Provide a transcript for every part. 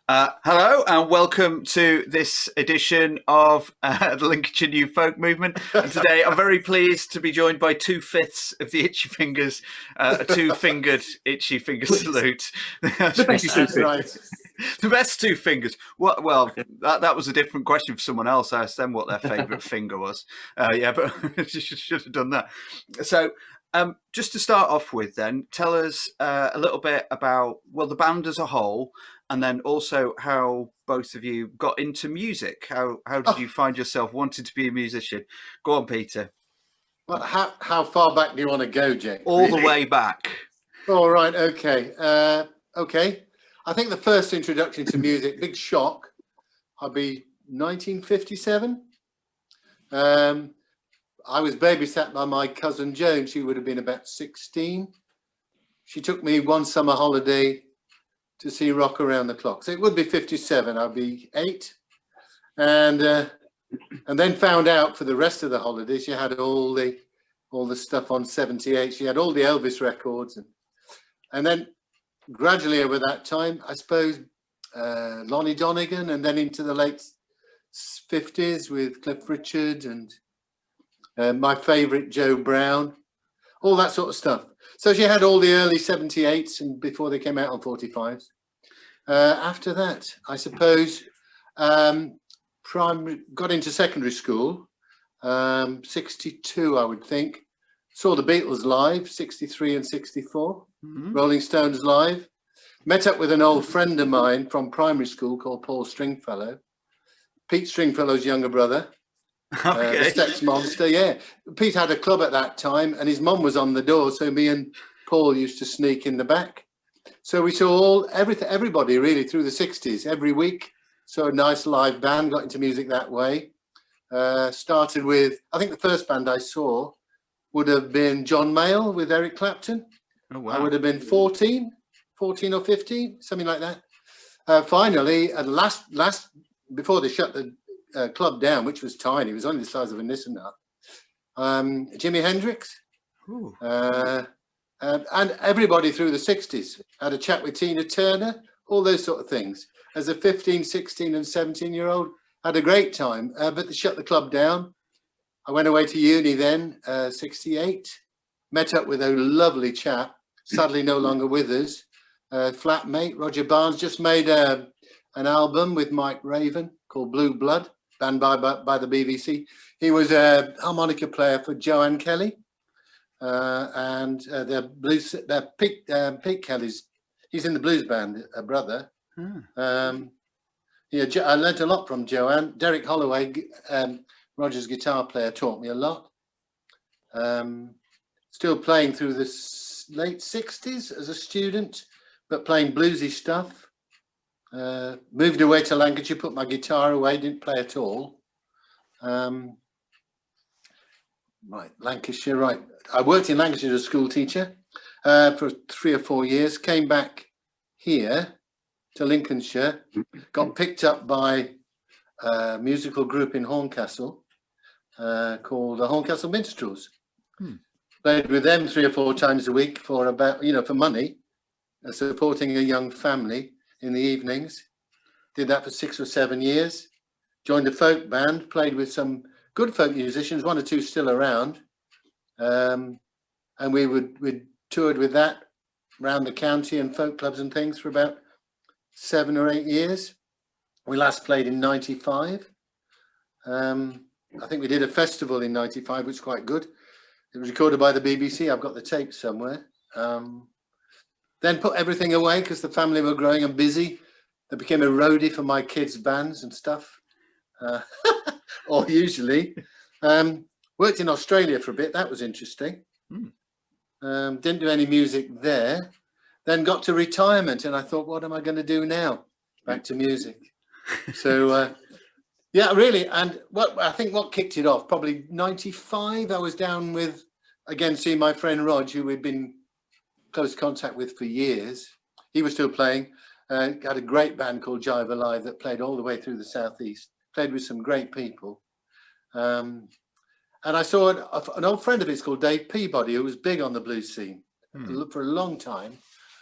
Hello and welcome to this edition of the Lincolnshire New Folk Movement. And today I'm very pleased to be joined by two-fifths of the Itchy Fingers, a two-fingered Itchy Finger salute. The best two fingers. The best two fingers. Well, that was a different question for someone else. I asked them what their favourite finger was. Yeah, but should have done that. So just to start off with then, tell us a little bit about, well, the band as a whole, and then also how both of you got into music. How did you find yourself wanting to be a musician? Go on, Peter. Well, how far back do you want to go, Jake? All the way back. All right, okay. Okay. I think the first introduction to music, big shock, I'll be 1957. I was babysat by my cousin Joan. She would have been about 16. She took me one summer holiday to see Rock Around the Clock. So it would be 57, I'd be 8. And then found out for the rest of the holidays, she had all the stuff on 78. She had all the Elvis records. And then gradually over that time, I suppose, Lonnie Donegan, and then into the late 50s with Cliff Richard and my favourite Joe Brown, all that sort of stuff. So she had all the early 78s and before they came out on 45s. After that, I suppose, got into secondary school, 62, I would think. Saw the Beatles live, 63 and 64, Rolling Stones live. Met up with an old friend of mine from primary school called Paul Stringfellow, Pete Stringfellow's younger brother. Okay. The Sex Monster, yeah. Pete had a club at that time and his mum was on the door, so me and Paul used to sneak in the back. So we saw everybody really through the 60s, every week. So a nice live band, got into music that way. Started with, I think the first band I saw would have been John Mayall with Eric Clapton. Oh, wow. I would have been 14 or 15, something like that. Finally, at last, before they shut the club down, which was tiny, it was only the size of a Nissan now. Jimi Hendrix, and everybody through the 60s. Had a chat with Tina Turner, all those sort of things. As a 15, 16 and 17-year-old, had a great time, but they shut the club down. I went away to uni then, 68, met up with a lovely chap, sadly no longer with us, flatmate, Roger Barnes, just made an album with Mike Raven called Blue Blood, banned by the BBC. He was a harmonica player for Joanne Kelly, and Pete Kelly's. He's in the blues band, a brother. Yeah, I learnt a lot from Joanne. Derek Holloway, Roger's guitar player, taught me a lot. Still playing through the late 60s as a student, but playing bluesy stuff. Moved away to Lancashire, put my guitar away, didn't play at all. Right, Lancashire, right. I worked in Lancashire as a school teacher for 3 or 4 years, came back here to Lincolnshire, got picked up by a musical group in Horncastle called the Horncastle Minstrels. Played with them 3 or 4 times a week for about, for money, supporting a young family in the evenings. Did that for 6 or 7 years. Joined a folk band, played with some good folk musicians, 1 or 2 still around. And we toured with that around the county and folk clubs and things for about 7 or 8 years. We last played in 95. I think we did a festival in 95, which was quite good. It was recorded by the BBC. I've got the tape somewhere. Then put everything away because the family were growing and busy. They became a roadie for my kids' bands and stuff. Or usually. Worked in Australia for a bit. That was interesting. Didn't do any music there. Then got to retirement and I thought, what am I going to do now? Back to music. So, yeah, really. And I think what kicked it off, probably 95, I was down with, again, seeing my friend Rog, who we'd been close contact with for years. He was still playing. Had a great band called Jive Alive that played all the way through the southeast. Played with some great people. And I saw an old friend of his called Dave Peabody, who was big on the blues scene for a long time.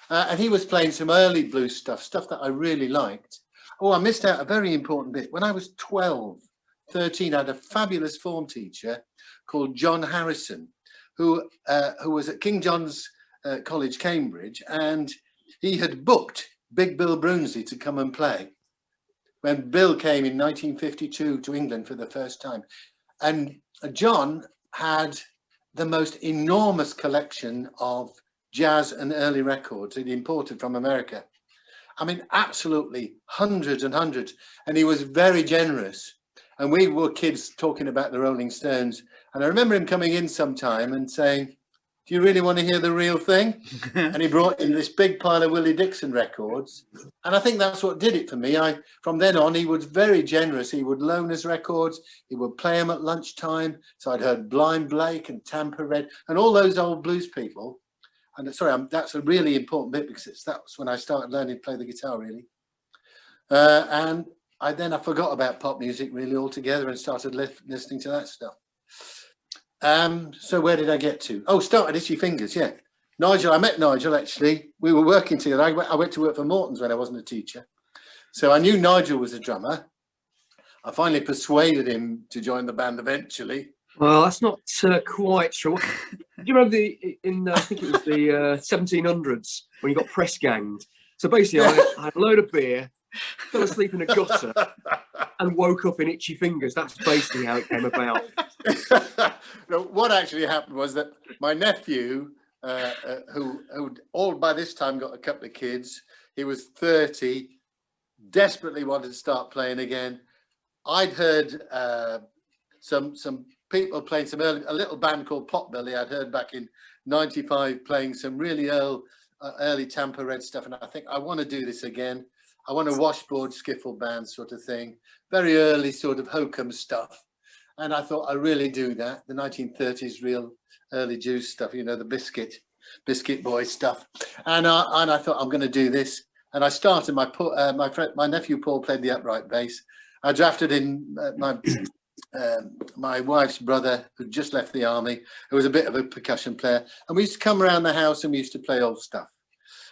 And he was playing some early blues stuff that I really liked. Oh, I missed out a very important bit. When I was 12, 13, I had a fabulous form teacher called John Harrison, who was at King John's College, Cambridge, and he had booked Big Bill Broomsley to come and play when Bill came in 1952 to England for the first time. And John had the most enormous collection of jazz and early records he'd imported from America. I mean, absolutely hundreds and hundreds. And he was very generous. And we were kids talking about the Rolling Stones. And I remember him coming in sometime and saying, do you really want to hear the real thing? And he brought in this big pile of Willie Dixon records. And I think that's what did it for me. From then on, he was very generous. He would loan us records. He would play them at lunchtime. So I'd heard Blind Blake and Tampa Red and all those old blues people. And sorry, that's a really important bit because that's when I started learning to play the guitar, really. And I forgot about pop music really altogether and started listening to that stuff. So where did I get to? Oh, started Itchy Fingers, yeah. Nigel, I met Nigel actually. We were working together. I went to work for Morton's when I wasn't a teacher. So I knew Nigel was a drummer. I finally persuaded him to join the band eventually. Well, that's not quite true. Do you remember I think it was the 1700s when you got press ganged? So basically, I had a load of beer, fell asleep in a gutter, and woke up in Itchy Fingers. That's basically how it came about. No, what actually happened was that my nephew, who all by this time got a couple of kids, he was 30, desperately wanted to start playing again. I'd heard some people playing a little band called Potbelly I'd heard back in 95 playing some really early Tampa Red stuff, and I think I want to do this again. I want a washboard skiffle band sort of thing, very early sort of hokum stuff. And I thought I really do that, the 1930s real early Jews stuff, you know, the Biscuit Boys stuff. And I thought I'm going to do this. And I started, my nephew Paul played the upright bass. I drafted in my wife's brother who just left the army, who was a bit of a percussion player. And we used to come around the house and we used to play old stuff.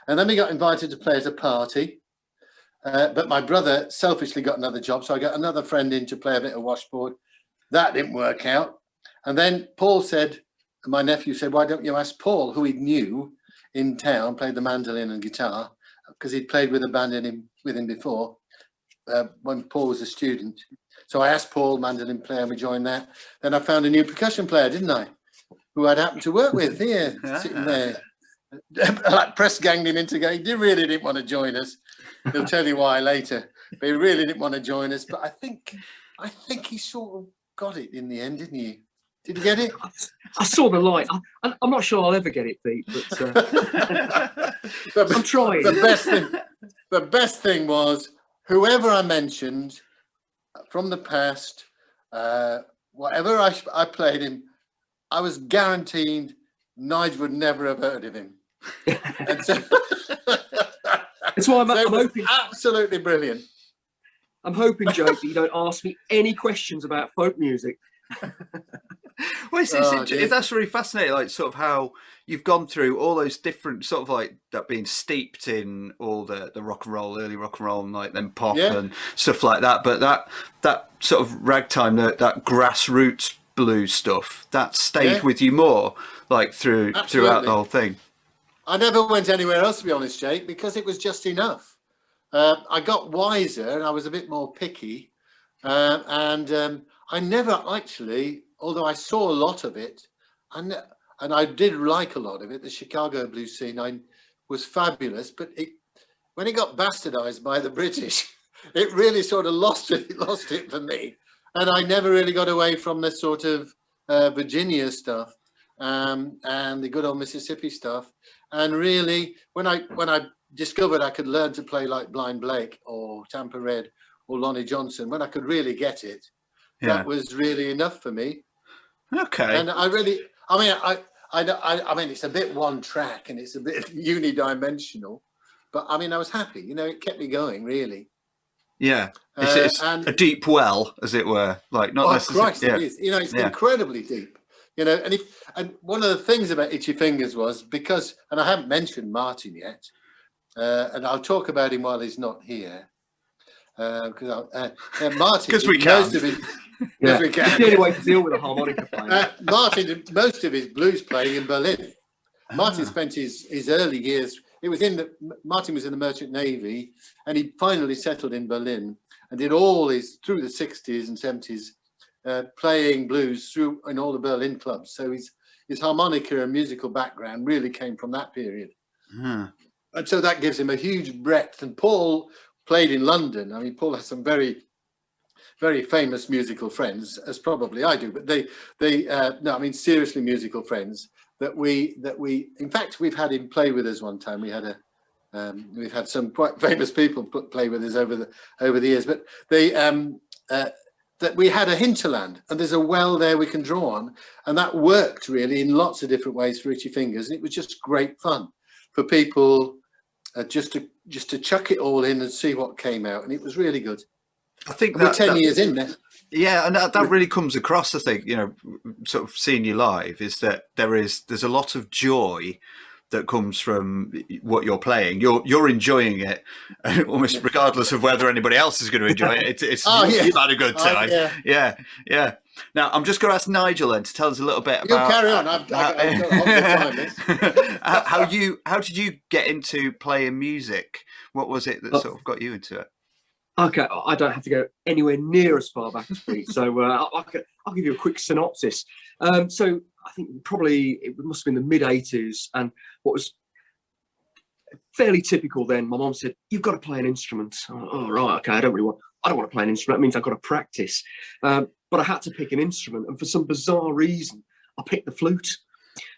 And then we got invited to play at a party. But my brother selfishly got another job. So I got another friend in to play a bit of washboard. That didn't work out. And then Paul said, my nephew said, why don't you ask Paul, who he knew in town, played the mandolin and guitar, because he'd played with a band with him before, when Paul was a student. So I asked Paul, mandolin player, and we joined that. Then I found a new percussion player, didn't I? Who I'd happened to work with here, sitting there. Like press ganged him into going. He really didn't want to join us. He'll tell you why later. But he really didn't want to join us. But I think he sort of got it in the end, didn't he? Did you get it? I saw the light. I'm not sure I'll ever get it, Pete, but I'm trying. The best thing was whoever I mentioned from the past, whatever I played him, I was guaranteed Nige would never have heard of him. And so, that's why I'm hoping. Absolutely brilliant. I'm hoping, Joe, that you don't ask me any questions about folk music. Well, that's really fascinating, like sort of how you've gone through all those different sort of like that being steeped in all the rock and roll, early rock and roll, and like then pop and stuff like that. But that sort of ragtime, that grassroots blues stuff, that stayed with you more, like throughout the whole thing. I never went anywhere else, to be honest, Jake, because it was just enough. I got wiser and I was a bit more picky, and I never actually, although I saw a lot of it, and I did like a lot of it. The Chicago blues scene was fabulous, but when it got bastardized by the British, it really sort of lost it for me. And I never really got away from the sort of Virginia stuff and the good old Mississippi stuff. And really, when I discovered I could learn to play like Blind Blake or Tampa Red or Lonnie Johnson, when I could really get it, that was really enough for me. Okay. And I mean, it's a bit one track and it's a bit unidimensional, but I mean, I was happy. You know, it kept me going, really. Yeah, it's a deep well, as it were. Like not necessarily. Christ, it is. You know, it's incredibly deep. You know, and one of the things about Itchy Fingers was because, and I haven't mentioned Martin yet, and I'll talk about him while he's not here. because Martin, 'Cause we most can. of his, Yeah, we can. it's the only way to deal with a harmonica player. Martin did most of his blues playing in Berlin. Martin spent his early years. Martin was in the Merchant Navy, and he finally settled in Berlin and did all his through the 60s and 70s playing blues through in all the Berlin clubs. So his harmonica and musical background really came from that period. And so that gives him a huge breadth. And Paul played in London. I mean, Paul has some very, very famous musical friends, as probably I do, but no, I mean, seriously musical friends that we, in fact, we've had him play with us one time. We've had some quite famous people play with us over the years, but that we had a hinterland, and there's a well there we can draw on, and that worked really in lots of different ways for Itchy Fingers. And it was just great fun for people just to chuck it all in and see what came out, and it was really good. I think we're 10 years in there. Yeah, and that really comes across. I think, you know, sort of seeing you live is that there's a lot of joy that comes from what you're playing. You're enjoying it almost regardless of whether anybody else is going to enjoy it. You've had a good time. Yeah. Now I'm just going to ask Nigel then to tell us a little bit about. You carry on. I've got a how did you get into playing music? What was it that sort of got you into it? Okay, I don't have to go anywhere near as far back as Pete, so I'll give you a quick synopsis. So I think probably it must have been the mid-80s, and what was fairly typical then, my mum said, "You've got to play an instrument." Oh, right, okay, I don't want to play an instrument. That means I've got to practice. But I had to pick an instrument, and for some bizarre reason, I picked the flute.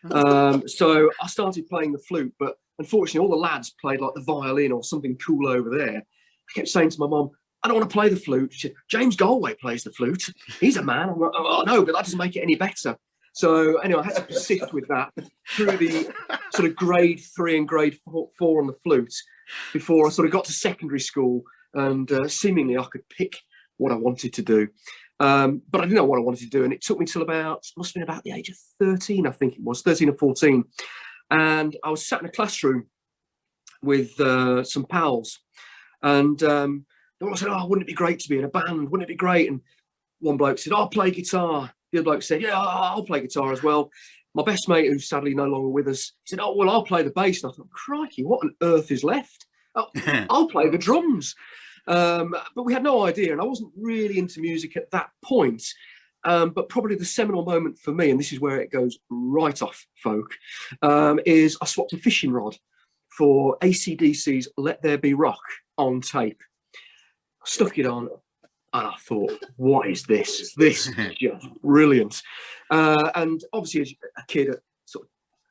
So I started playing the flute, but unfortunately, all the lads played like the violin or something cool over there. I kept saying to my mum, "I don't want to play the flute." She said, "James Galway plays the flute. He's a man." I'm like, "Oh, no, but that doesn't make it any better." So anyway, I had to persist with that through the sort of grade 3 and grade 4 on the flute before I sort of got to secondary school, and seemingly I could pick what I wanted to do. But I didn't know what I wanted to do, and it took me till must have been about the age of 13, I think it was, 13 or 14. And I was sat in a classroom with some pals. And they all said, "Oh, wouldn't it be great to be in a band? Wouldn't it be great?" And one bloke said, "I'll play guitar." The other bloke said, "Yeah, I'll play guitar as well." My best mate, who's sadly no longer with us, said, "Oh, well, I'll play the bass." And I thought, crikey, what on earth is left? Oh, I'll play the drums. But we had no idea, and I wasn't really into music at that point. But probably the seminal moment for me, and this is where it goes right off, folk, is I swapped a fishing rod for AC/DC's "Let There Be Rock" on tape. I stuck it on, and I thought, what is this? This is just brilliant. And obviously, as a kid at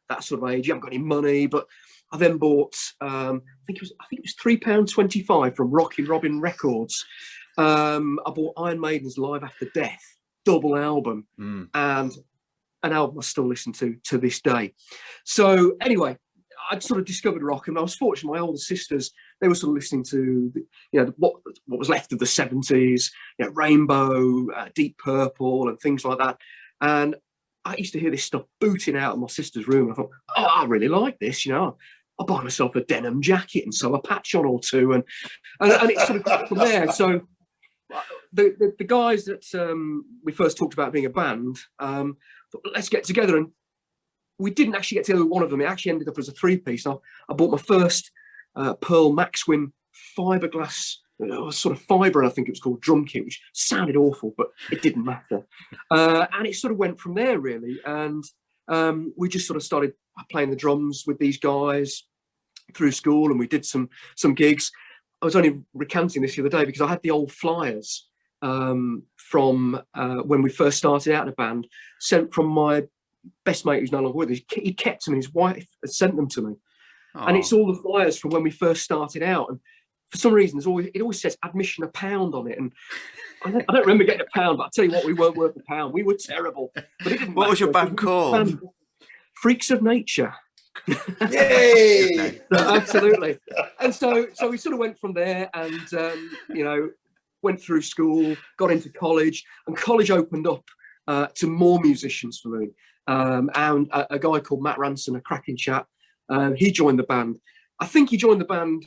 that sort of age, you haven't got any money, but I then bought, I think it was £3.25 from Rockin' Robin Records. I bought Iron Maiden's Live After Death double album, and an album I still listen to this day. So anyway, I'd sort of discovered rock, and I was fortunate. My older sisters, they were sort of listening to, what was left of the 70s, Rainbow, Deep Purple, and things like that. And I used to hear this stuff booting out of my sister's room. And I thought, oh, I really like this. I'll buy myself a denim jacket and sew a patch on or two, and it sort of got from there. So the guys that we first talked about being a band, thought, let's get together, and we didn't actually get together with one of them. It actually ended up as a 3-piece. I bought my first Pearl Maxwin fiberglass, sort of fibre, I think it was called, drum kit, which sounded awful, but it didn't matter. And it sort of went from there, really. And we just sort of started playing the drums with these guys through school, and we did some gigs. I was only recanting this the other day because I had the old flyers from when we first started out in a band, sent from my best mate who's no longer with us. He kept them, and his wife had sent them to me. Aww. And it's all the flyers from when we first started out. And for some reason, it always says admission £1 on it. And I don't remember getting £1, but I tell you what, we weren't worth £1. We were terrible. But it didn't What was your band called? Freaks of Nature. Yay! Absolutely. And so we sort of went from there, and went through school, got into college, and college opened up to more musicians for me. And a guy called Matt Ranson, a cracking chap, he joined the band. I think he joined the band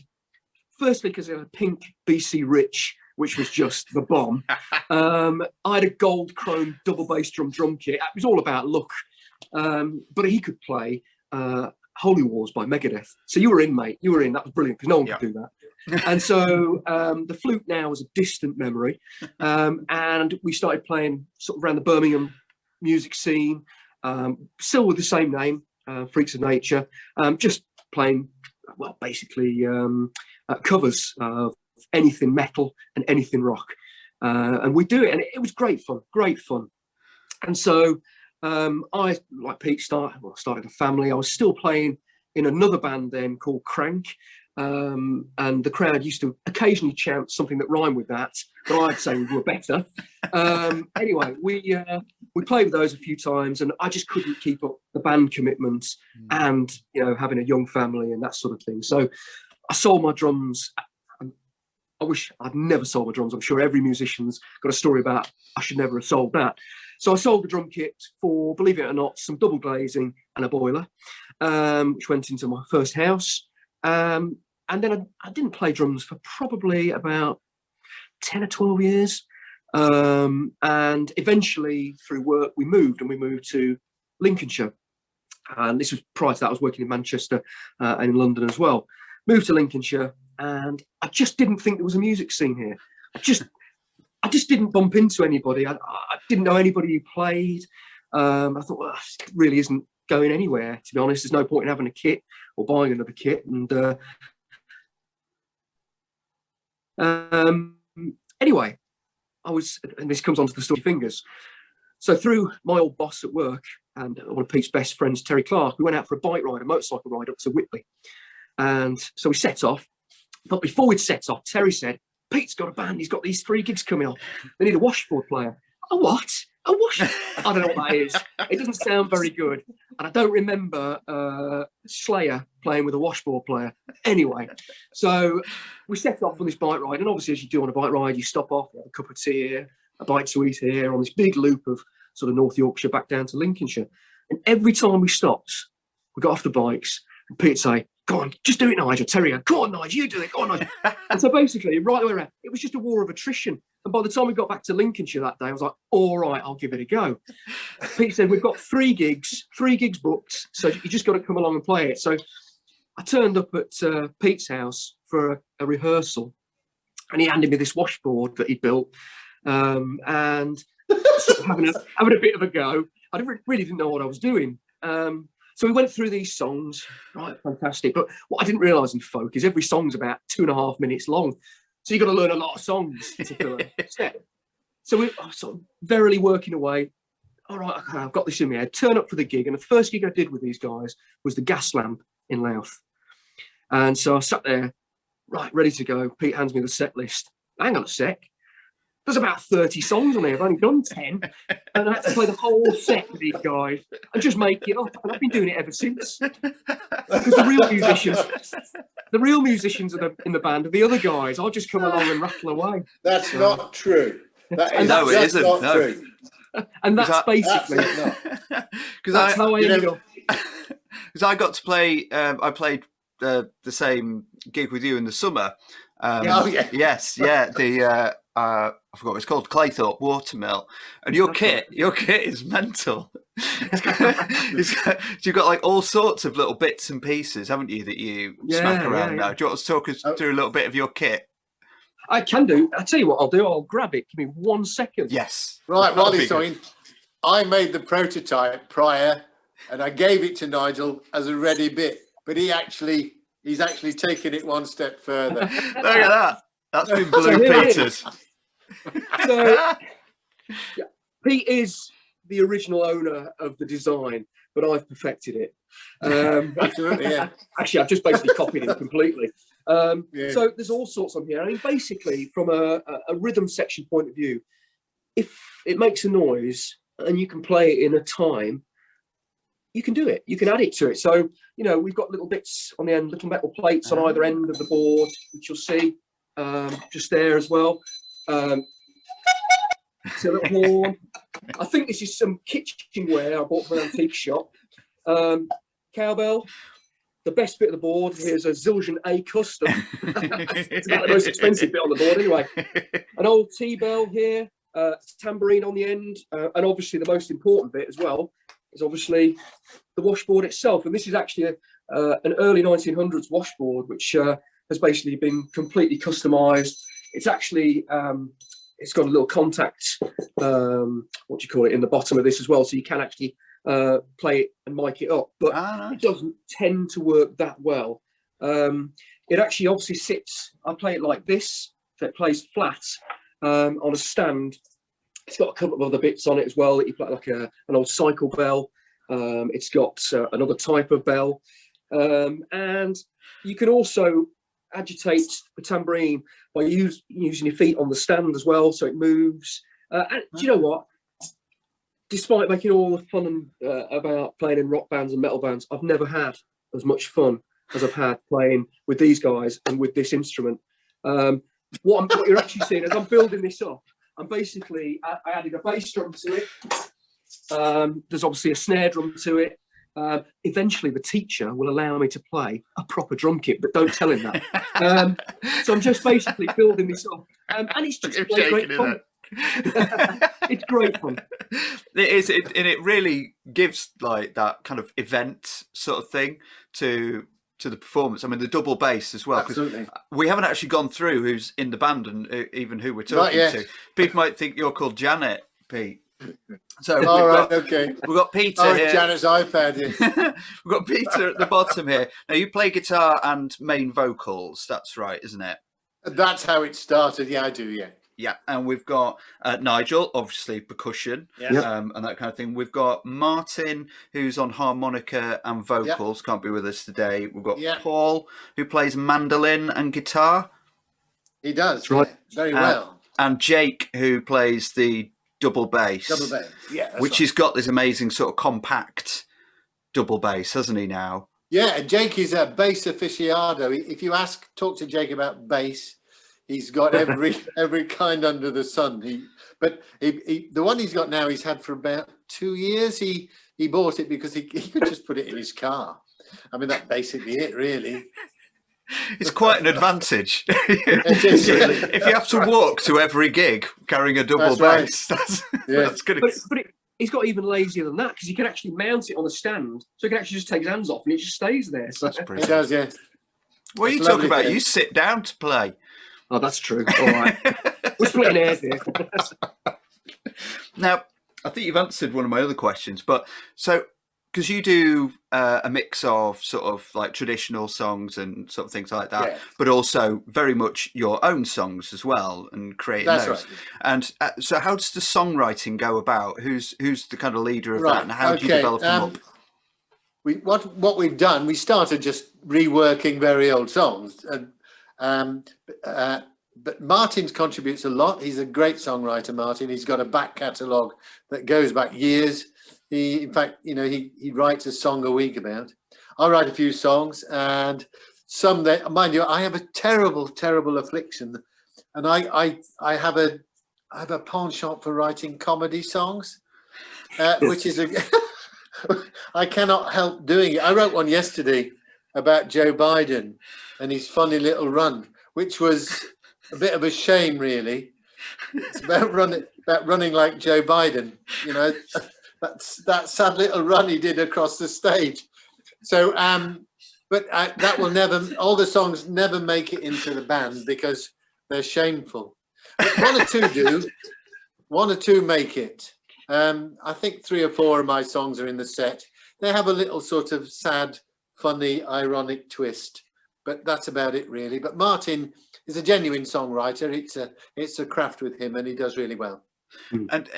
firstly because of a pink BC Rich which was just the bomb. I had a gold chrome double bass drum kit. It was all about luck. But he could play Holy Wars by Megadeth. So you were in, mate. You were in. That was brilliant because no one could do that. And so the flute now is a distant memory. And we started playing sort of around the Birmingham music scene, still with the same name, Freaks of Nature, just playing, well, basically covers of anything metal and anything rock. And we do it, and it was great fun. And so I, like Pete, started a family. I was still playing in another band then called Crank. And the crowd used to occasionally chant something that rhymed with that, but I'd say we were better. Anyway, we played with those a few times, and I just couldn't keep up the band commitments and, you know, having a young family and that sort of thing. So I sold my drums. I wish I'd never sold my drums. I'm sure every musician's got a story about I should never have sold that. So I sold the drum kit for, believe it or not, some double glazing and a boiler, which went into my first house. And then I didn't play drums for probably about 10 or 12 years. And eventually through work, we moved to Lincolnshire. And this was prior to that, I was working in Manchester and in London as well. Moved to Lincolnshire, and I just didn't think there was a music scene here. I just didn't bump into anybody. I didn't know anybody who played. I thought, well, it really isn't going anywhere, to be honest. There's no point in having a kit or buying another kit. And anyway, and this comes onto the story fingers. So through my old boss at work and one of Pete's best friends, Terry Clark, we went out for a bike ride, a motorcycle ride up to Whitley. And so we set off. But before we'd set off, Terry said, Pete's got a band. He's got these 3 gigs coming up. They need a washboard player. A what? A washboard? I don't know what that is. It doesn't sound very good. And I don't remember Slayer playing with a washboard player. Anyway, so we set off on this bike ride. And obviously, as you do on a bike ride, you stop off, you have a cup of tea here, a bite to eat here, on this big loop of sort of North Yorkshire back down to Lincolnshire. And every time we stopped, we got off the bikes, and Pete'd say, go on, just do it, Nige. Or Terry, go on, Nige, you do it. Go on, Nige. And so basically, right the way around, it was just a war of attrition. And by the time we got back to Lincolnshire that day, I was like, all right, I'll give it a go. Pete said, we've got 3 gigs booked, so you just got to come along and play it. So I turned up at Pete's house for a rehearsal, and he handed me this washboard that he'd built, and sort of having a bit of a go. I really didn't know what I was doing. So we went through these songs, right, fantastic. But what I didn't realise in folk is every song's about 2.5 minutes long. So you've got to learn a lot of songs to fill a set. So we're sort of verily working away. All right, okay, I've got this in my head. Turn up for the gig. And the first gig I did with these guys was the Gas Lamp in Louth. And so I sat there, right, ready to go. Pete hands me the set list. Hang on a sec. There's about 30 songs on there. I've only done 10. And I had to play the whole set with these guys and just make it up. And I've been doing it ever since. Because the real musicians in the band are the other guys. I'll just come along and rattle away. That's not true. That is no, it isn't. not no. true. And that's basically that's how I ended up. Because I got to play, I played the same gig with you in the summer. Yes, yeah. I forgot what it's called, Claythorpe Watermill, and your kit is mental. You've got like all sorts of little bits and pieces, haven't you, that you smack around now? Do you want to talk us through a little bit of your kit? I can do. I'll tell you what I'll do. I'll grab it. Give me 1 second. Yes. Right, while he's talking, I made the prototype prior, and I gave it to Nigel as a ready bit, but he's actually taken it 1 step further. Look at that. That's been blue-painted. So, Pete is the original owner of the design, but I've perfected it. Absolutely, yeah. Actually, I've just basically copied it completely. So there's all sorts on here. I mean, basically, from a rhythm section point of view, if it makes a noise and you can play it in a time, you can do it. You can add it to it. So, you know, we've got little bits on the end, little metal plates on either end of the board, which you'll see just there as well. It's a little horn. I think this is some kitchenware I bought from an antique shop. Cowbell. the best bit of the board. Here's a Zildjian A custom. It's about the most expensive bit on the board anyway. An old T-bell here, tambourine on the end, and obviously the most important bit as well is obviously the washboard itself. And this is actually an early 1900s washboard, which has basically been completely customized. It's actually it's got a little contact, what do you call it, in the bottom of this as well, so you can actually play it and mic it up, but nice. It doesn't tend to work that well. It actually obviously sits, I play it like this, so it plays flat on a stand. It's got a couple of other bits on it as well that you play, like an old cycle bell. It's got another type of bell, and you can also agitate the tambourine by using your feet on the stand as well, so it moves. And do you know what? Despite making all the fun about playing in rock bands and metal bands, I've never had as much fun as I've had playing with these guys and with this instrument. What you're actually seeing as I'm building this up, I'm basically, I added a bass drum to it. There's obviously a snare drum to it. Eventually the teacher will allow me to play a proper drum kit, but don't tell him that. So I'm just basically building this up, and it's just great fun. It's great fun. It is, and it really gives like that kind of event sort of thing to the performance. I mean, the double bass as well. Absolutely. We haven't actually gone through who's in the band and even who we're talking to. People might think you're called Janet, Pete. So we've got Peter here. Janet's iPad is. We've got Peter at the bottom here. Now you play guitar and main vocals. That's right, isn't it? That's how it started. Yeah, I do. Yeah. Yeah, and we've got Nigel, obviously percussion, and that kind of thing. We've got Martin, who's on harmonica and vocals, can't be with us today. We've got Paul, who plays mandolin and guitar. He does, right? Very well. And Jake, who plays the double bass. Double bass, yeah. Which has got this amazing sort of compact double bass, hasn't he now? Yeah, Jake is a bass aficionado. If you talk to Jake about bass, he's got every kind under the sun. The one he's got now, he's had for about 2 years. He bought it because he could just put it in his car. I mean, that's basically it, really. It's quite an advantage. If you have to walk to every gig carrying a double bass, that's good. But he's got even lazier than that, because you can actually mount it on a stand, so he can actually just take his hands off and it just stays there. So. That's pretty. It does, yeah. What are you talking about? You sit down to play. Oh, that's true. All right. We're splitting hairs here. Now, I think you've answered one of my other questions, but so, because you do a mix of sort of like traditional songs and sort of things like that, but also very much your own songs as well and creating those. Right. And so how does the songwriting go about? Who's the kind of leader of that, and how do you develop them up? What we've done, we started just reworking very old songs, but Martin contributes a lot. He's a great songwriter, Martin. He's got a back catalogue that goes back years. In fact, he writes a song a week about. I write a few songs, and some that, mind you, I have a terrible, terrible affliction, and I have a penchant for writing comedy songs, which is I cannot help doing it. I wrote one yesterday about Joe Biden and his funny little run, which was a bit of a shame, really. It's about running like Joe Biden, that sad little run he did across the stage. So, but that will never. All the songs never make it into the band because they're shameful. But one or two do. One or two make it. I think 3 or 4 of my songs are in the set. They have a little sort of sad, funny, ironic twist, but that's about it, really. But Martin is a genuine songwriter. It's a craft with him, and he does really well. And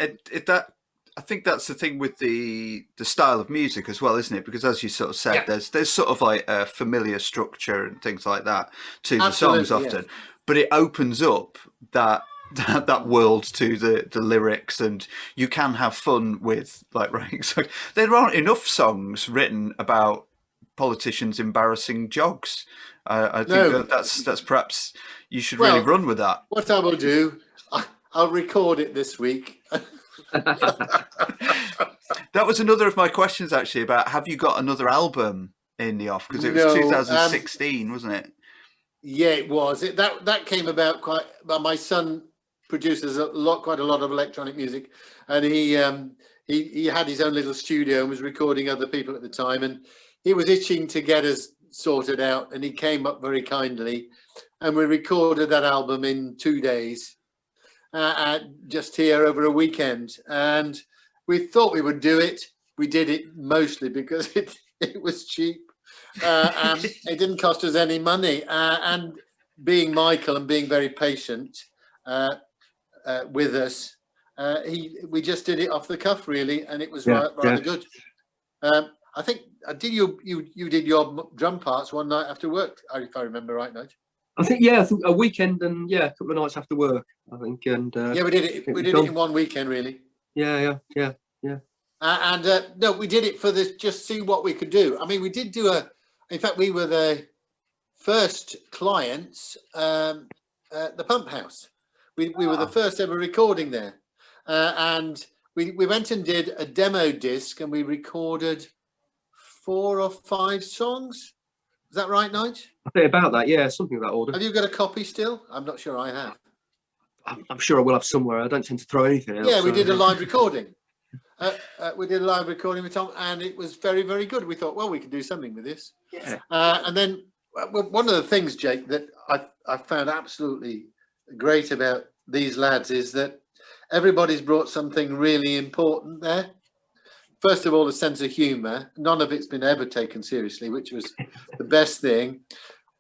I think that's the thing with the style of music as well, isn't it? Because as you sort of said, there's sort of like a familiar structure and things like that to the songs often, but it opens up that world to the lyrics, and you can have fun with like writing songs. There aren't enough songs written about politicians embarrassing jogs. I think that's perhaps you should really run with that. What I will do, I'll record it this week. That was another of my questions, actually, about have you got another album in the off? Because it was No, 2016, wasn't it? Yeah, it was. That came about quite. Well, my son produces quite a lot of electronic music, and he had his own little studio and was recording other people at the time, and he was itching to get us sorted out, and he came up very kindly, and we recorded that album in 2 days, just here over a weekend, and we thought we would do it. We did it mostly because it was cheap. It didn't cost us any money, and being Michael and being very patient with us, we just did it off the cuff really, and it was rather good. I think you did your drum parts one night after work, if I remember right, Nige. I think a weekend and a couple of nights after work, I think, and we did it in one weekend really. Yeah. No, we did it for this, just see what we could do. I mean, we did do in fact, we were the first clients at the Pump House. We were the first ever recording there. And we went and did a demo disc, and we recorded 4 or 5 songs. Is that right, Nige? I think about that, yeah, something of that order. Have you got a copy still? I'm not sure I have. I'm sure I will have somewhere. I don't tend to throw anything out. Yeah, we did a live recording. We did a live recording with Tom, and it was very, very good. We thought, well, we could do something with this. Yeah. And then one of the things, Jake, that I found absolutely great about these lads is that everybody's brought something really important there. First of all, a sense of humour. None of it's been ever taken seriously, which was the best thing.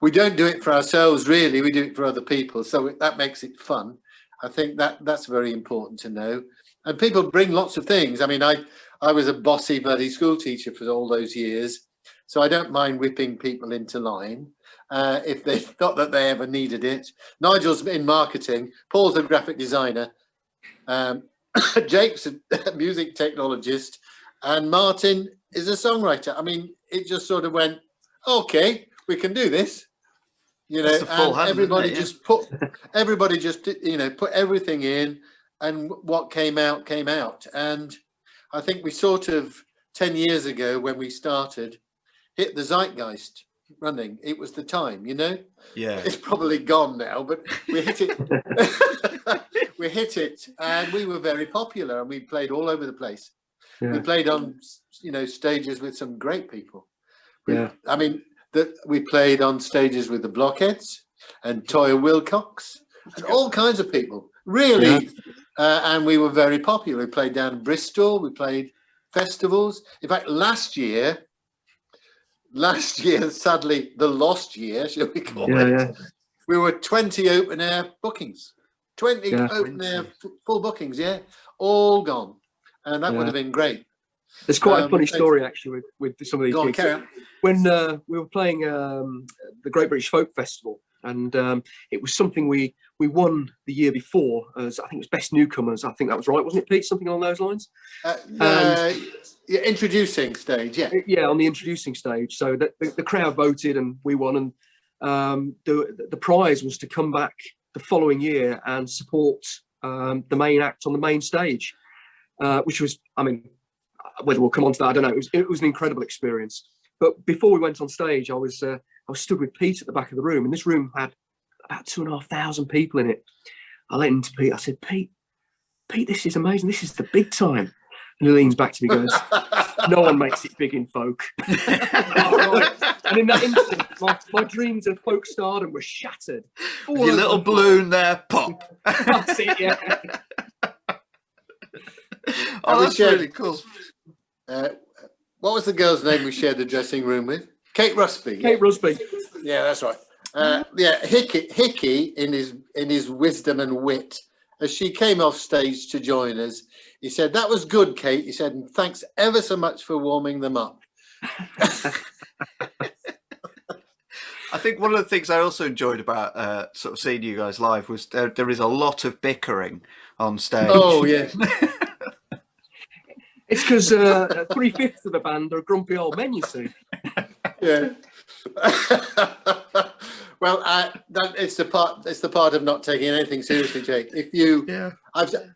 We don't do it for ourselves, really. We do it for other people. So that makes it fun. I think that's very important to know. And people bring lots of things. I mean, I was a bossy bloody school teacher for all those years, so I don't mind whipping people into line if they not that they ever needed it. Nigel's in marketing, Paul's a graphic designer, Jake's a music technologist, and Martin is a songwriter. I mean, it just sort of went, okay, we can do this, you know. And everybody just put everything in. And what came out. And I think we sort of 10 years ago when we started, hit the zeitgeist running. It was the time, you know? Yeah. It's probably gone now, but we hit it. We hit it, and we were very popular, and we played all over the place. Yeah. We played on, stages with some great people. I mean, we played on stages with the Blockheads and Toya Wilcox and all kinds of people. Really. Yeah. And we were very popular. We played down in Bristol. We played festivals. In fact, last year, sadly, the lost year, shall we call it? Yeah. We were 20 open air bookings. 20 open air full bookings, all gone. And that would have been great. There's quite a funny story, actually, with some of these gigs. When we were playing the Great British Folk Festival, and it was something we won the year before as, I think it was Best Newcomers. I think that was right, wasn't it, Pete? Something along those lines? Introducing stage, yeah. Yeah, on the introducing stage. So the crowd voted and we won. And the prize was to come back the following year and support the main act on the main stage, which was, I mean, whether we'll come on to that, I don't know. It was an incredible experience. But before we went on stage, I was stood with Pete at the back of the room, and this room had about 2,500 people in it. I leaned into Pete. I said, Pete, this is amazing. This is the big time. And he leans back to me and goes, no one makes it big in folk. Right. And in that instant, my dreams of folk stardom were shattered. Your little balloon there, pop. That's it, yeah. Oh, that's really cool. What was the girl's name we shared the dressing room with? Kate Rusby. Kate Rusby. Yeah, that's right. Hickey in his wisdom and wit, as she came off stage to join us, he said, "That was good, Kate." He said, "And thanks ever so much for warming them up." I think one of the things I also enjoyed about sort of seeing you guys live was there is a lot of bickering on stage. Oh yeah. It's because 3/5 of the band are grumpy old men, you see. Yeah. Well, it's the part of not taking anything seriously, Jake.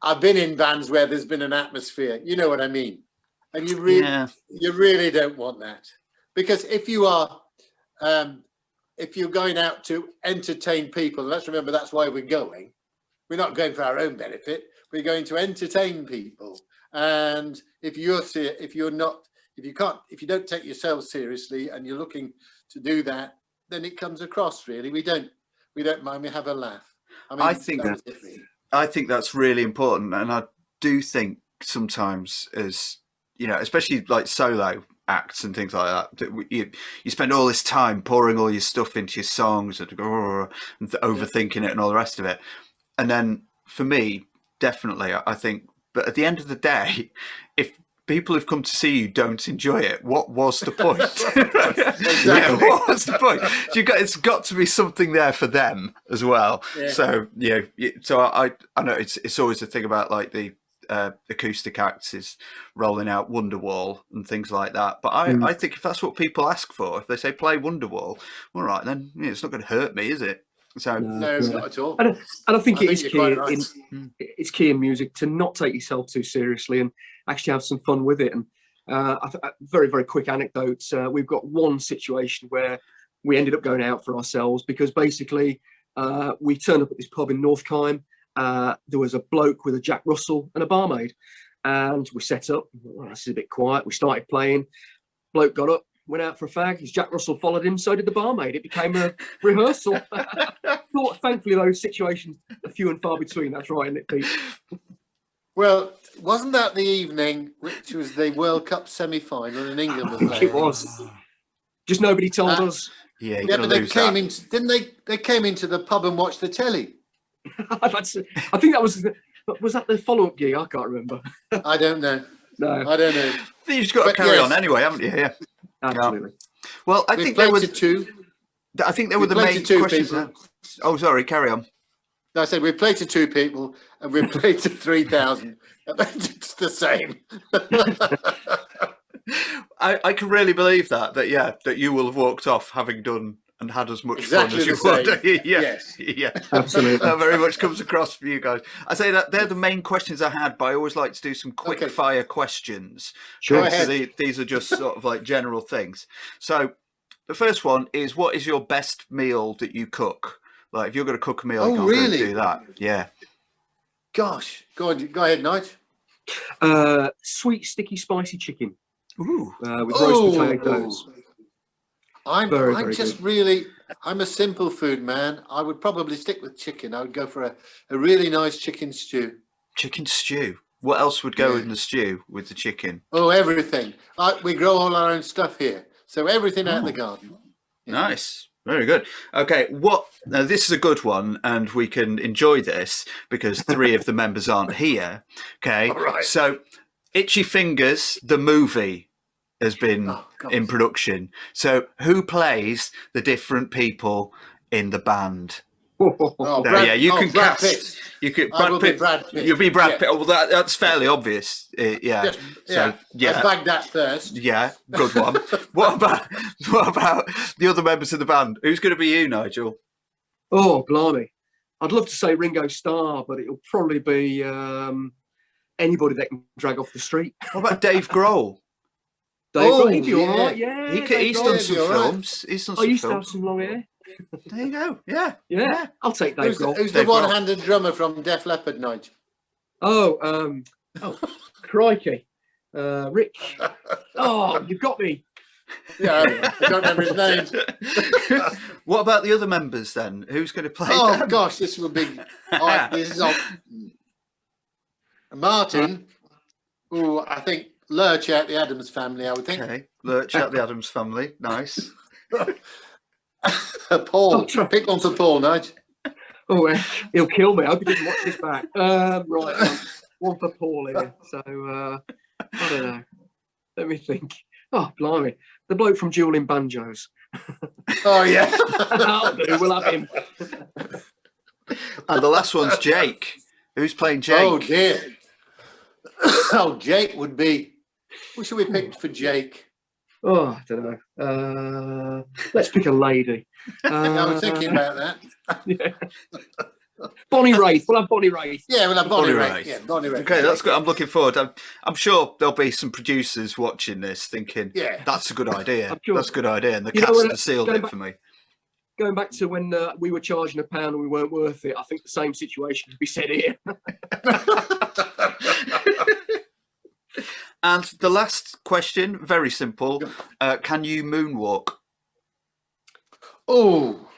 I've been in bands where there's been an atmosphere. You know what I mean? And you really don't want that. because if you're going out to entertain people, let's remember that's why we're going. We're not going for our own benefit. We're going to entertain people. And if you don't take yourself seriously and you're looking to do that, then it comes across really. We don't mind. We have a laugh. I mean, I think that's really important, and I do think sometimes, as you know, especially like solo acts and things like that, you spend all this time pouring all your stuff into your songs and overthinking it and all the rest of it, and then for me, definitely, I think. But at the end of the day, if people who've come to see you don't enjoy it, what was the point? Exactly. What was the point? It's got to be something there for them as well. Yeah. So so I know it's always a thing about like the acoustic acts is rolling out Wonderwall and things like that. But I think if that's what people ask for, if they say play Wonderwall, all right, then it's not going to hurt me, is it? So No, not at all. And I think it is key. Right. It's key in music to not take yourself too seriously and actually have some fun with it. And very, very quick anecdotes. We've got one situation where we ended up going out for ourselves because basically we turned up at this pub in North Kyme. There was a bloke with a Jack Russell and a barmaid, and we set up. Well, this is a bit quiet. We started playing. Bloke got up, went out for a fag. His Jack Russell followed him. So did the barmaid. It became a rehearsal. Thankfully, those situations are few and far between. That's right, isn't it, Pete? Well, wasn't that the evening which was the World Cup semi-final in England? Was playing? It was. Just nobody told us. yeah, Yeah, but they came in. Didn't they? They came into the pub and watched the telly. I think that was that the follow-up gig? I can't remember. I don't know. No, I don't know. You've just got to But carry yes. on anyway, haven't you? Yeah. absolutely. Well, I We think there played was. to two. I think they were We the played main to two questions. people. Oh, sorry. Carry on. No, I said we played to 2 people and we played to 3,000. It's the same. I can really believe that you will have walked off having done and had as much Exactly fun as the you would. same. Yeah, Yes. yeah, Absolutely. That very much comes across for you guys. I say that they're the main questions I had, but I always like to do some quick fire questions. Sure. Go So ahead. these are just sort of like general things. So the first one is, what is your best meal that you cook? Like if you're going to cook a meal, you can't really? do that. Yeah. Gosh. Go ahead, Nige. Sweet, sticky, spicy chicken Ooh. with roast potatoes. I'm Very just really, I'm a simple food man. I would probably stick with chicken. I would go for a really nice chicken stew. Chicken stew. What else would go Yeah. in the stew with the chicken? Oh, everything. We grow all our own stuff here. So everything out of the garden. Nice. Very good. Okay, now this is a good one, and we can enjoy this because 3 of the members aren't here. Okay, All right. So Itchy Fingers, the movie, has been God. in production. So who plays the different people in the band? Oh, Yeah, you can Brad cast. Pitt. You could I will be Brad Pitt. You'll be Brad Yeah. Pitt. Oh, well, that's fairly obvious. Yeah. So Let's bag that first. yeah, good one. what about the other members of the band? Who's going to be you, Nigel? Oh, blimey. I'd love to say Ringo Starr, but it'll probably be anybody that can drag off the street. What about Dave Grohl? Dave Oh, Grohl, he'd be all yeah. right, yeah. He's Dave done Grohl. some be all right. films. He's done I some used to have films. some long hair. There you go. Yeah. Yeah, I'll take Dave Who's Grohl. the Dave Grohl. one-handed drummer from Def Leppard, Nige? Oh, crikey. Rick. Oh, you've got me. Yeah, I don't remember his name. What about the other members then? Who's going to play Oh them? gosh, this will be. This is all. Martin. Oh, I think Lurch out the Adams Family. I would think. Okay, Lurch out the Adams Family. Nice. Paul. Pick one for Paul, Nige. Oh, he'll kill me. I hope he doesn't watch this back. Right, one for Paul here. So, I don't know. Let me think. Oh, blimey. The bloke from Dueling Banjos. Oh yeah. That'll do. We'll have him. And the last one's Jake. Who's playing Jake? Oh dear. Oh, Jake would be. Who should we pick for Jake? Oh, I don't know. Let's pick a lady. I was thinking about that. Yeah. Bonnie Raitt. We'll have Bonnie Raitt. Yeah, we'll have Bonnie Bonnie Raitt. Raitt. Yeah, Bonnie Raitt. Okay, that's good. I'm looking forward. I'm sure there'll be some producers watching this thinking, Yeah. that's a good idea. I'm sure. That's a good idea. And the You know cast what, has sealed going it back- for me. Going back to when we were charging £1 and we weren't worth it, I think the same situation could be said here. And the last question, very simple. Can you moonwalk? Oh,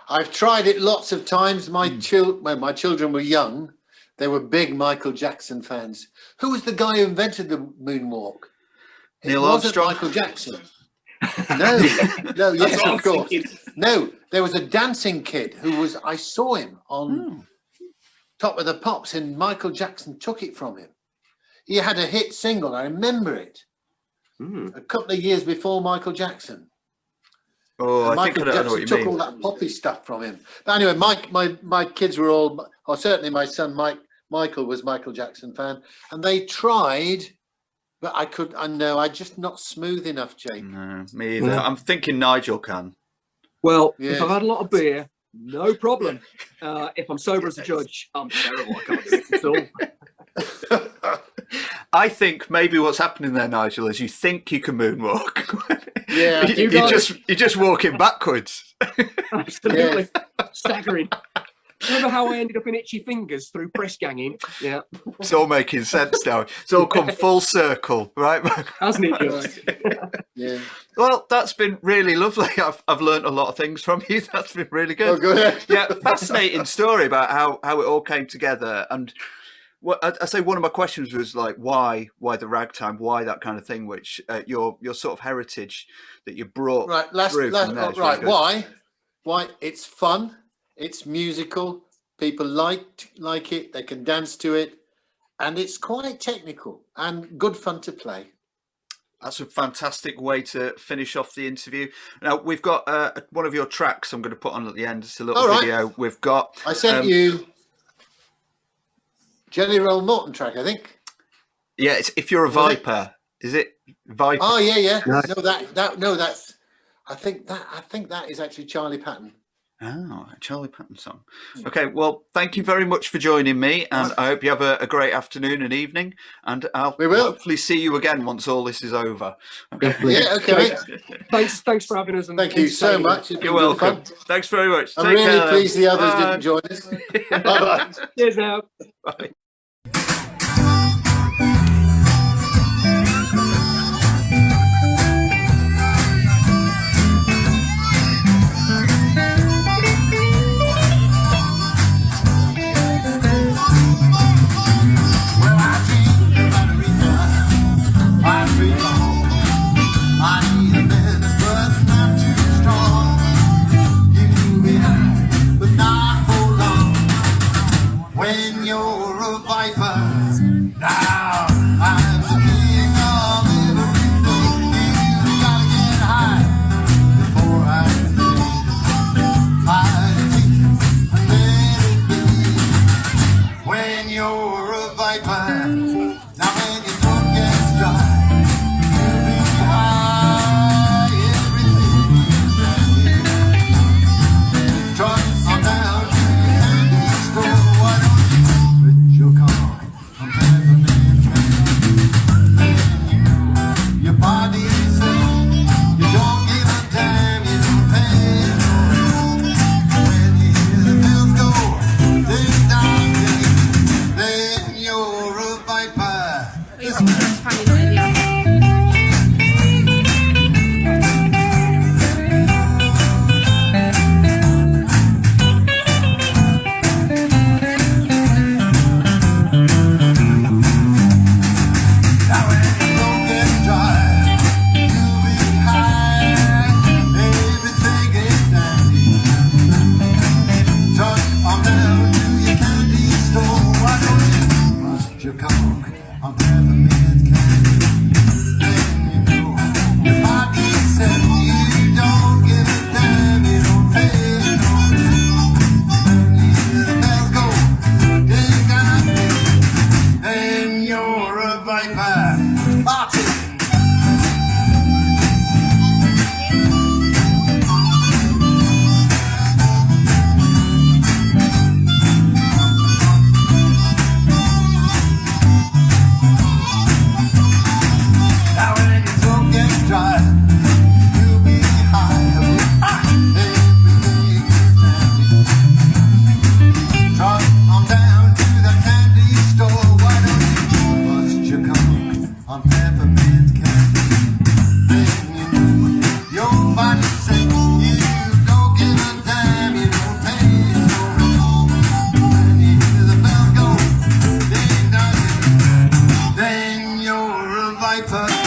I've tried it lots of times. When my children were young, they were big Michael Jackson fans. Who was the guy who invented the moonwalk? Neil It wasn't Armstrong? Michael Jackson. No, yes, of course. No, there was a dancing kid who was, I saw him on Top of the Pops and Michael Jackson took it from him. He had a hit single, I remember it, a couple of years before Michael Jackson. Oh, And I think I Michael know what Jackson you took mean. all that poppy stuff from him. But anyway, my kids were all, or certainly my son Michael was Michael Jackson fan, and they tried, but I'm just not smooth enough, Jake. No, me either. I'm thinking Nigel can. Well, Yes. if I've had a lot of beer, no problem. If I'm sober as a judge, I'm terrible. I can't do it at all. I think maybe what's happening there, Nigel, is you think you can moonwalk. Yeah, you're just walking backwards. Absolutely. Staggering. Remember how I ended up in itchy fingers through press ganging? Yeah. It's all making sense now. It's all come full circle, right? Hasn't it just? Yeah. Well, that's been really lovely. I've learned a lot of things from you. That's been really good. Oh, good. Yeah, fascinating story about how it all came together. And what I say, one of my questions was like, why the ragtime? Why that kind of thing? Which your sort of heritage that you brought through from there is really good. Why? It's fun. It's musical. People like it. They can dance to it, and it's quite technical and good fun to play. That's a fantastic way to finish off the interview. Now, we've got one of your tracks I'm going to put on at the end. It's a little video we've got. I sent you Jelly Roll Morton track, I think. Yeah, it's If You're a Viper. Is it Viper? Oh, yeah. Nice. No, that's. I think that is actually Charlie Patton. Oh, a Charlie Patton song. Okay, well, thank you very much for joining me, and I hope you have a great afternoon and evening, and I'll hopefully see you again once all this is over. Okay. Yeah, okay. Thanks for having us. And Thank you so much. It's been You're good welcome. fun. Thanks very much. I'm Take really care. pleased the others Bye. didn't join us. Bye-bye. Cheers now. Bye. When you're a viper, now I'm the king of everything. You gotta get high before I teach and let it be. When you're a viper, now when your throat gets dry, you'll be high, everything is ready. Trot on down to the candy store. Why don't you put your car on peppermint train? Your body is sick. You don't give a damn. You don't pay no rent. When you hear the bills go ding dong ding, then viper.